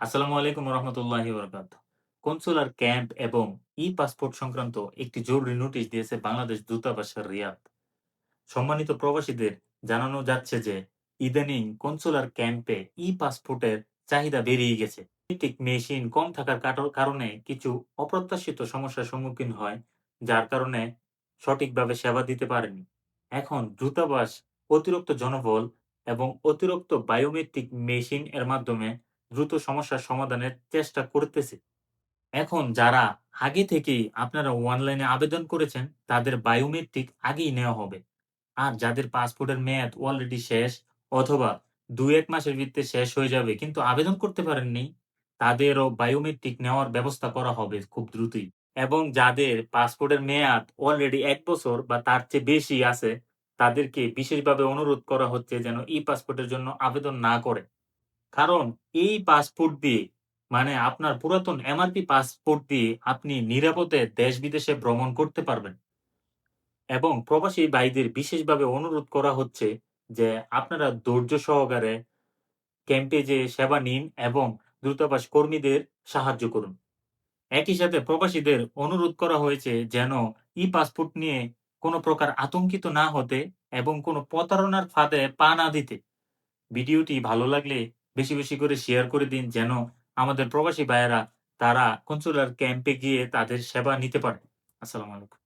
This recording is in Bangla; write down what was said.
আসসালামু আলাইকুম রহমতুল্লাহি বারাকাতুহু। কনসুলার ক্যাম্প এবং ই-পাসপোর্ট সংক্রান্ত একটি জরুরি নোটিশ দিয়েছে বাংলাদেশ দূতাবাস রিয়াদ। সম্মানিত প্রবাসীদের জানানো যাচ্ছে যে ইদানিং কনসুলার ক্যাম্পে ই-পাসপোর্টের চাহিদা বেড়েই গেছে। বায়োমেট্রিক মেশিন কম থাকার কারণে কিছু অপ্রত্যাশিত সমস্যার সম্মুখীন হয়, যার কারণে সঠিকভাবে সেবা দিতে পারেনি। এখন দূতাবাস অতিরিক্ত জনবল এবং অতিরিক্ত বায়োমেট্রিক মেশিন এর মাধ্যমে দ্রুত সমস্যার সমাধানের চেষ্টা করতেছে। এখন যারা আগে থেকেই আপনারা অনলাইনে আবেদন করেছেন, তাদের বায়োমেট্রিক আগেই নেওয়া হবে। আর যাদের পাসপোর্টের মেয়াদ অলরেডি শেষ অথবা ২-১ মাসের ভিতরে শেষ হয়ে যাবে কিন্তু আবেদন করতে পারেননি, তাদেরও বায়োমেট্রিক নেওয়ার ব্যবস্থা করা হবে খুব দ্রুতই। এবং যাদের পাসপোর্টের মেয়াদ অলরেডি ১ বছর বা তার চেয়ে বেশি আছে, তাদেরকে বিশেষভাবে অনুরোধ করা হচ্ছে যেন ই-পাসপোর্টের জন্য আবেদন না করে। কারণ এই পাসপোর্ট দিয়ে মানে আপনার পুরাতন এমআরপি পাসপোর্ট দিয়ে আপনি নিরাপদে দেশ-বিদেশে ভ্রমণ করতে পারবেন। এবং প্রবাসী ভাইদের বিশেষভাবে অনুরোধ করা হচ্ছে যে আপনারা ধৈর্য সহকারে ক্যাম্পে যেয়ে সেবা নিন এবং দূতাবাস কর্মীদের সাহায্য করুন। একই সাথে প্রবাসীদের অনুরোধ করা হয়েছে যেন ই-পাসপোর্ট নিয়ে কোন প্রকার আতঙ্কিত না হতে এবং কোন প্রতারণার ফাঁদে পা না দিতে। ভিডিওটি ভালো লাগলে বেশি, বেশি করে শেয়ার করে দিন যেন আমাদের প্রবাসী ভাইয়েরা তারা কনসুলার ক্যাম্পে গিয়ে তাদের সেবা নিতে পারে। আসসালামু আলাইকুম।